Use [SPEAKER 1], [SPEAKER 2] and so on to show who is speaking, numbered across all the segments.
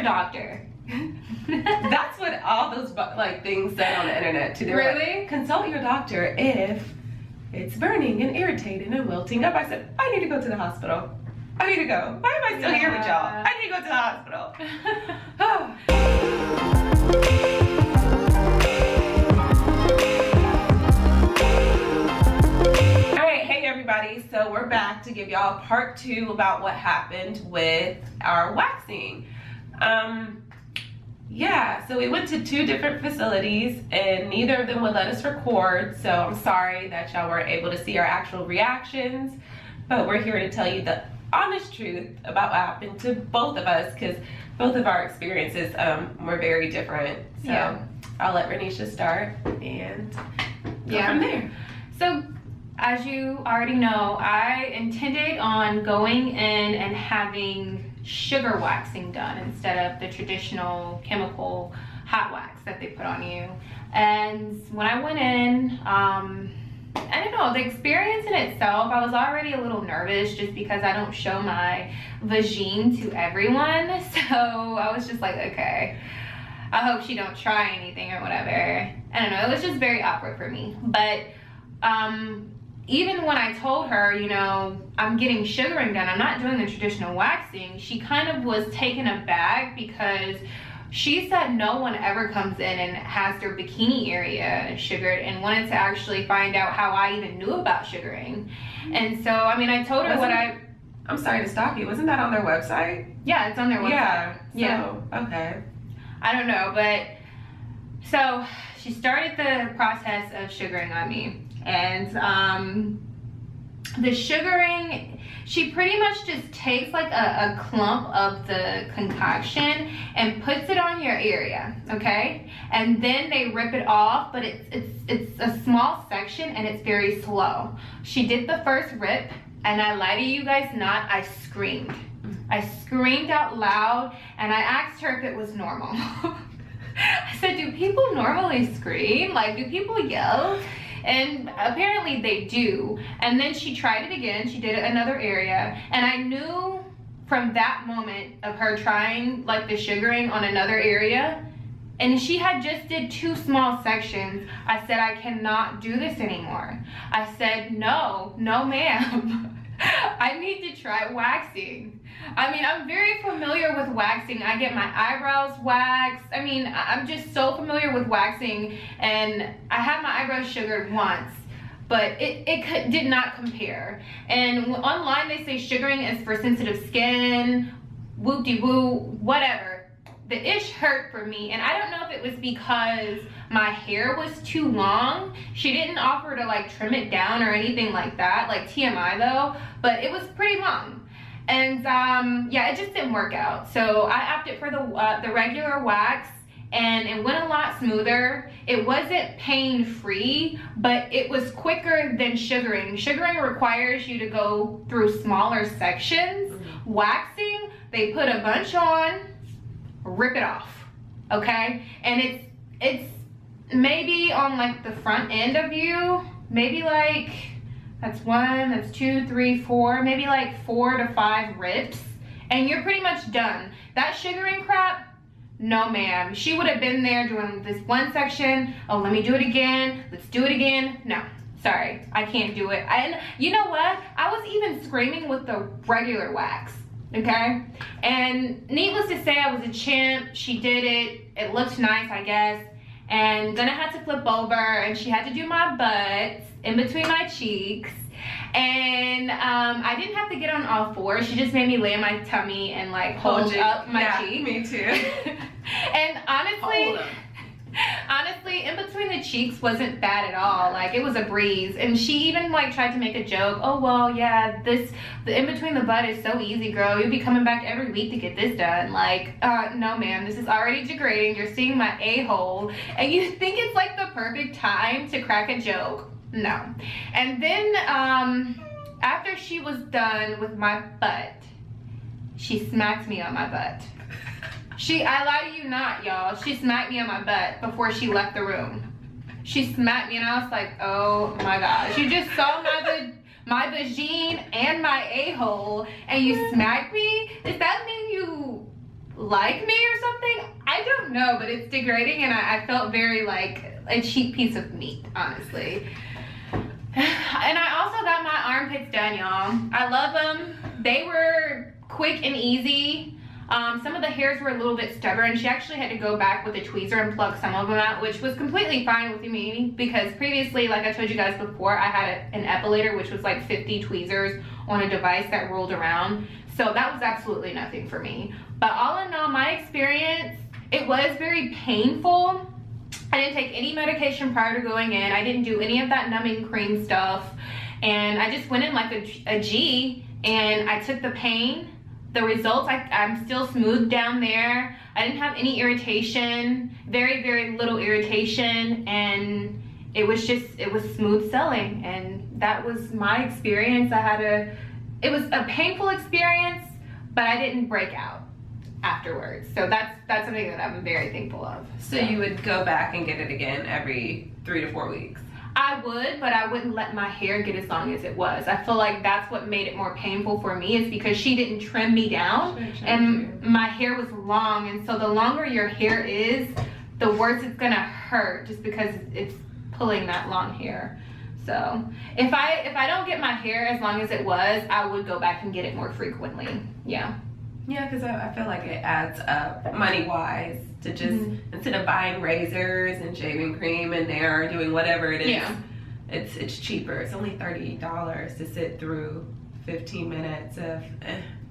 [SPEAKER 1] doctor.
[SPEAKER 2] That's what all those like things said on the internet too.
[SPEAKER 1] Really?
[SPEAKER 2] Like, consult your doctor if it's burning and irritating and wilting up. I said, I need to go to the hospital. I need to go. Why am I still here with y'all? I need to go to the hospital. Alright, hey everybody. So we're back to give y'all part 2 about what happened with our waxing. Yeah, so we went to 2 different facilities and neither of them would let us record, so I'm sorry that y'all weren't able to see our actual reactions, but we're here to tell you the honest truth about what happened to both of us, because both of our experiences were very different. So yeah. I'll let Ranisha start and go from there.
[SPEAKER 1] So as you already know, I intended on going in and having sugar waxing done instead of the traditional chemical hot wax that they put on you. And when I went in, I don't know, the experience in itself, I was already a little nervous just because I don't show my vagine to everyone. So I was just like, okay, I hope she don't try anything or whatever. I don't know, it was just very awkward for me. But even when I told her, you know, I'm getting sugaring done, I'm not doing the traditional waxing, she kind of was taken aback because she said no one ever comes in and has their bikini area sugared and wanted to actually find out how I even knew about sugaring. And so, I mean, I told her
[SPEAKER 2] I'm sorry to stop you. Wasn't that on their website?
[SPEAKER 1] Yeah, it's on their website.
[SPEAKER 2] Yeah. Okay. I
[SPEAKER 1] don't know, but so she started the process of sugaring on me. And the sugaring, she pretty much just takes like a clump of the concoction and puts it on your area, okay? And then they rip it off, but it's a small section and it's very slow. She did the first rip, and I lie to you guys not, I screamed. I screamed out loud, and I asked her if it was normal. I said, do people normally scream? Like, do people yell? And apparently they do. And then she tried it again. She did it another area. And I knew from that moment of her trying like the sugaring on another area, and she had just did 2 small sections, I said, I cannot do this anymore. I said, no ma'am. I need to try waxing. I mean, I'm very familiar with waxing. I get my eyebrows waxed. I mean, I'm just so familiar with waxing, and I had my eyebrows sugared once, but it did not compare. And online they say sugaring is for sensitive skin, whoop-de-woo, whatever. The ish hurt for me, and I don't know if it was because my hair was too long. She didn't offer to like trim it down or anything like that, like TMI though, but it was pretty long. And yeah, it just didn't work out. So I opted for the regular wax, and it went a lot smoother. It wasn't pain-free, but it was quicker than sugaring. Sugaring requires you to go through smaller sections. Waxing, they put a bunch on, rip it off, okay? And it's maybe on like the front end of you, maybe like, that's 1, that's 2, 3, 4, maybe like 4 to 5 rips, and you're pretty much done. That sugaring crap, no ma'am. She would have been there doing this one section, oh, let me do it again, let's do it again. No, sorry, I can't do it. And you know what? I was even screaming with the regular wax, okay? And needless to say, I was a champ. She did it. It looked nice, I guess. And then I had to flip over, and she had to do my butt in between my cheeks. And I didn't have to get on all 4. She just made me lay on my tummy and like hold up my cheek.
[SPEAKER 2] Me too.
[SPEAKER 1] And honestly, in between the cheeks wasn't bad at all. Like, it was a breeze. And she even like tried to make a joke. Oh, well, yeah, the in between the butt is so easy, girl. You'll be coming back every week to get this done. Like, no, ma'am, this is already degrading. You're seeing my a-hole, and you think it's like the perfect time to crack a joke. No. And then after she was done with my butt, she smacked me on my butt. I lie to you not, y'all. She smacked me on my butt before she left the room. She smacked me, and I was like, oh my gosh. You just saw my vagine and my a-hole, and you smacked me? Does that mean you like me or something. I don't know, but it's degrading, and I felt very like a cheap piece of meat, honestly. And I also got my armpits done, y'all. I love them. They were quick and easy. Some of the hairs were a little bit stubborn. She actually had to go back with a tweezer and pluck some of them out, which was completely fine with me, because previously, like I told you guys before, I had an epilator, which was like 50 tweezers on a device that rolled around. So that was absolutely nothing for me. But all in all, my experience, it was very painful. I didn't take any medication prior to going in. I didn't do any of that numbing cream stuff. And I just went in like a G, and I took the pain. The results, I'm still smooth down there. I didn't have any irritation, very, very little irritation. And it was smooth selling. And that was my experience. It was a painful experience, but I didn't break out afterwards. So that's something that I'm very thankful of.
[SPEAKER 2] So you would go back and get it again every 3 to 4 weeks?
[SPEAKER 1] I would, but I wouldn't let my hair get as long as it was. I feel like that's what made it more painful for me, is because she didn't trim me down, and my hair was long. And so the longer your hair is, the worse it's gonna hurt, just because it's pulling that long hair. So if I don't get my hair as long as it was, I would go back and get it more frequently. Yeah.
[SPEAKER 2] Yeah, because I feel like it adds up money-wise to just, instead of buying razors and shaving cream and there, doing whatever it is, it's cheaper. It's only $30 to sit through 15 minutes of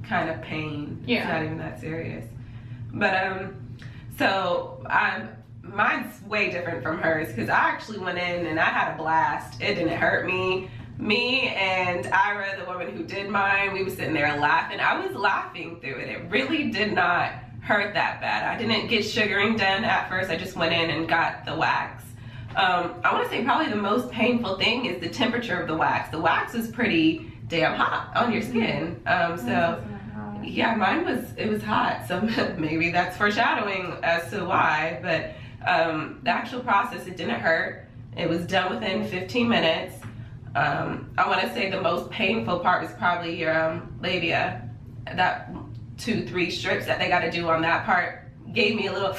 [SPEAKER 2] kind of pain.
[SPEAKER 1] Yeah.
[SPEAKER 2] It's not even that serious. But, so mine's way different from hers, because I actually went in and I had a blast. It didn't hurt me. Me and Ira, the woman who did mine, we were sitting there laughing. I was laughing through it. It really did not hurt that bad. I didn't get sugaring done at first. I just went in and got the wax. I want to say probably the most painful thing is the temperature of the wax. The wax is pretty damn hot on your skin. So yeah, mine was hot. So maybe that's foreshadowing as to why. But the actual process, it didn't hurt. It was done within 15 minutes. I want to say the most painful part was probably your labia. That 2-3 strips that they got to do on that part gave me a little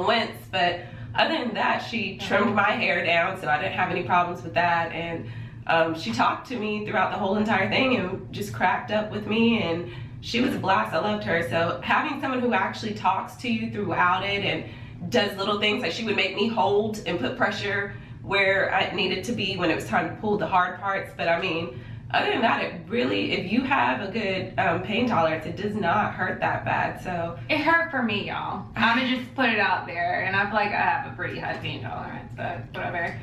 [SPEAKER 2] wince. But other than that, she trimmed my hair down, so I didn't have any problems with that. And she talked to me throughout the whole entire thing and just cracked up with me, and she was a blast. I loved her. So having someone who actually talks to you throughout it and does little things, like she would make me hold and put pressure where I needed to be when it was time to pull the hard parts. But I mean, other than that, it really, if you have a good pain tolerance, it does not hurt that bad. So
[SPEAKER 1] it hurt for me, y'all. I'm gonna just put it out there, and I feel like I have a pretty high pain tolerance, but whatever.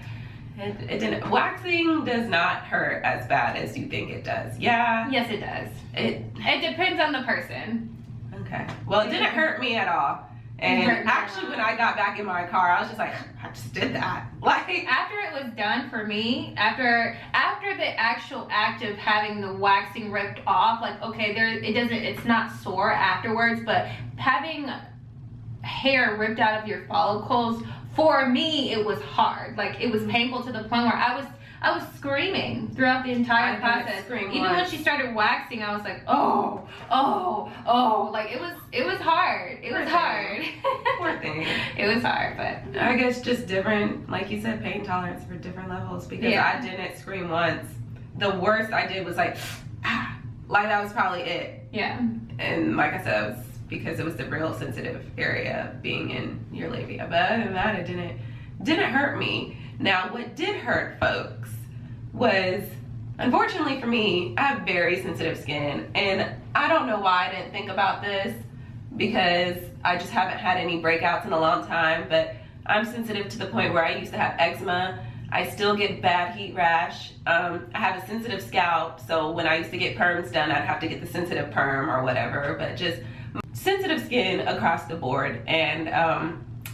[SPEAKER 2] It didn't. Waxing does not hurt as bad as you think it does. Yeah.
[SPEAKER 1] Yes, it does. It depends on the person.
[SPEAKER 2] Okay. Well, it didn't hurt me at all. And actually, when I got back in my car, I was just like, I just did that. Like,
[SPEAKER 1] after it was done for me, after the actual act of having the waxing ripped off, like, okay, it's not sore afterwards, but having hair ripped out of your follicles, for me, it was hard. Like, it was painful to the point where I was screaming throughout the entire process. Even when she started waxing, I was like, oh, like it was hard. It was hard.
[SPEAKER 2] Poor thing.
[SPEAKER 1] It was hard, but
[SPEAKER 2] I guess just different, like you said, pain tolerance for different levels, because I didn't scream once. The worst I did was like that was probably it.
[SPEAKER 1] Yeah.
[SPEAKER 2] And like I said, it was because it was the real sensitive area being in your labia. But other than that, it didn't hurt me. Now, what did hurt folks was, unfortunately for me, I have very sensitive skin, and I don't know why I didn't think about this, because I just haven't had any breakouts in a long time, but I'm sensitive to the point where I used to have eczema. I still get bad heat rash. I have a sensitive scalp, so when I used to get perms done, I'd have to get the sensitive perm or whatever, but just sensitive skin across the board. And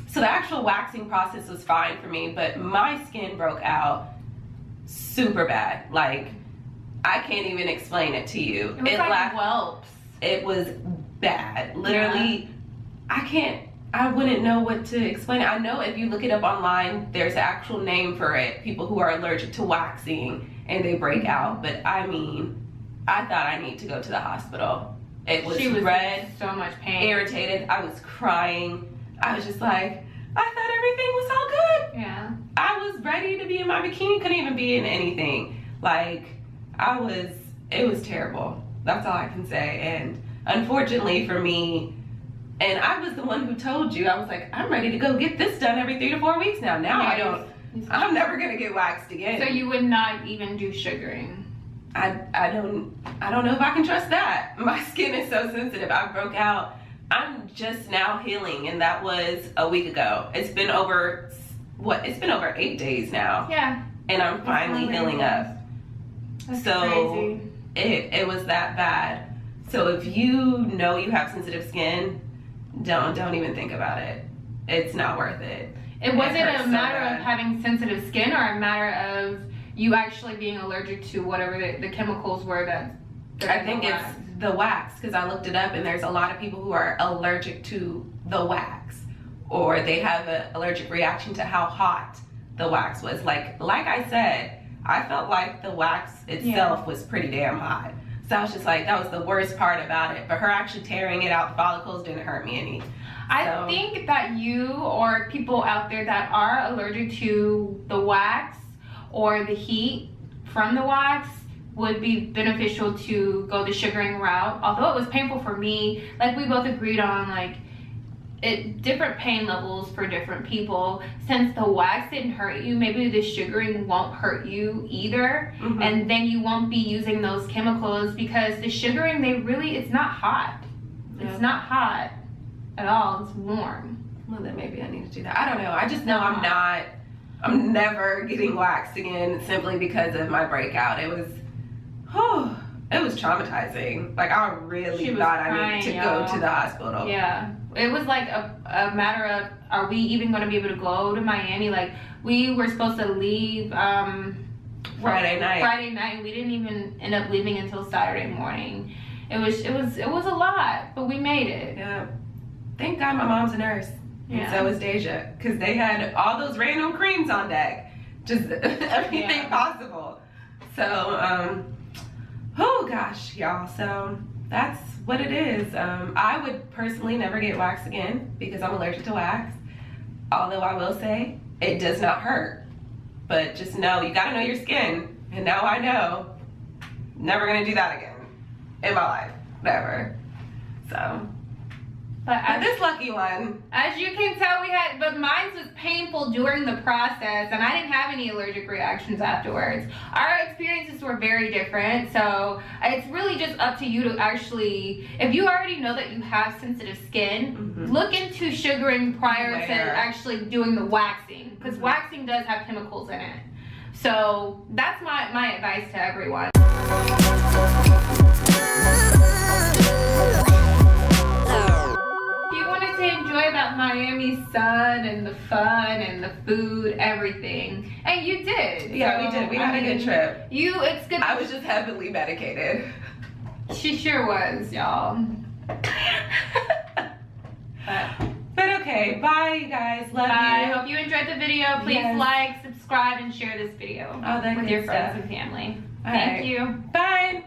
[SPEAKER 2] so the actual waxing process was fine for me, but my skin broke out super bad. Like, I can't even explain it to you.
[SPEAKER 1] It was like whelps.
[SPEAKER 2] It was bad. Literally, I wouldn't know what to explain it. I know if you look it up online, there's an actual name for it. People who are allergic to waxing and they break out. But I mean, I thought I need to go to the hospital. It was
[SPEAKER 1] she was
[SPEAKER 2] red,
[SPEAKER 1] in so much pain,
[SPEAKER 2] irritated. I was crying. I was just like, I thought everything was all good.
[SPEAKER 1] Yeah.
[SPEAKER 2] I was ready to be in my bikini, couldn't even be in anything. Like, it was terrible. That's all I can say. And unfortunately for me, and I was the one who told you, I was like, I'm ready to go get this done every 3 to 4 weeks now. Now I'm never gonna get waxed again.
[SPEAKER 1] So you would not even do sugaring?
[SPEAKER 2] I don't know if I can trust that. My skin is so sensitive. I broke out. I'm just now healing, and that was a week ago. It's been over, it's been over 8 days now.
[SPEAKER 1] Yeah.
[SPEAKER 2] And I'm finally healing up.
[SPEAKER 1] That's
[SPEAKER 2] so
[SPEAKER 1] crazy.
[SPEAKER 2] It was that bad. So if you know you have sensitive skin, don't even think about it. It's not worth it.
[SPEAKER 1] It wasn't
[SPEAKER 2] hurts
[SPEAKER 1] a
[SPEAKER 2] so
[SPEAKER 1] matter
[SPEAKER 2] bad.
[SPEAKER 1] of having sensitive skin, or a matter of you actually being allergic to whatever the chemicals were that
[SPEAKER 2] I think it's the wax, because I looked it up, and there's a lot of people who are allergic to the wax, or they have an allergic reaction to how hot the wax was. Like I said, I felt like the wax itself was pretty damn hot. So I was just like, that was the worst part about it. But her actually tearing it out, the follicles, didn't hurt me any.
[SPEAKER 1] I think that you or people out there that are allergic to the wax or the heat from the wax would be beneficial to go the sugaring route. Although it was painful for me, like we both agreed on, like different pain levels for different people. Since the wax didn't hurt you, maybe the sugaring won't hurt you either.
[SPEAKER 2] Mm-hmm.
[SPEAKER 1] And then you won't be using those chemicals, because the sugaring, it's not hot.
[SPEAKER 2] Yeah.
[SPEAKER 1] It's not hot at all. It's warm.
[SPEAKER 2] Well, then maybe I need to do that. I don't know. I just know I'm never getting waxed again, simply because of my breakout. It was traumatizing. Like, I really thought I needed to go to the hospital.
[SPEAKER 1] Yeah. It was like a matter of, are we even going to be able to go to Miami? Like, we were supposed to leave
[SPEAKER 2] Friday night.
[SPEAKER 1] We didn't even end up leaving until Saturday morning. It was a lot, but we made it.
[SPEAKER 2] Yeah. Thank God my mom's a nurse.
[SPEAKER 1] Yeah.
[SPEAKER 2] And so is Deja, because they had all those random creams on deck. Just everything possible. So, oh gosh, y'all. So that's what it is. I would personally never get waxed again because I'm allergic to wax. Although I will say it does not hurt. But just know, you gotta know your skin. And now I know. Never gonna do that again in my life. Never. So. But this lucky one.
[SPEAKER 1] As you can tell, but mine was painful during the process, and I didn't have any allergic reactions afterwards. Our experiences were very different, so it's really just up to you to actually, if you already know that you have sensitive skin, look into sugaring prior to actually doing the waxing, because waxing does have chemicals in it. So that's my advice to everyone. Enjoy that Miami sun and the fun and the food, everything, and you did.
[SPEAKER 2] Yeah, we did. We had a good trip.
[SPEAKER 1] It's good.
[SPEAKER 2] I was just heavily medicated.
[SPEAKER 1] She sure was, y'all.
[SPEAKER 2] But okay, bye, you guys. Love you.
[SPEAKER 1] I hope you enjoyed the video. Please like, subscribe, and share this video with your friends and family. Thank you.
[SPEAKER 2] Bye.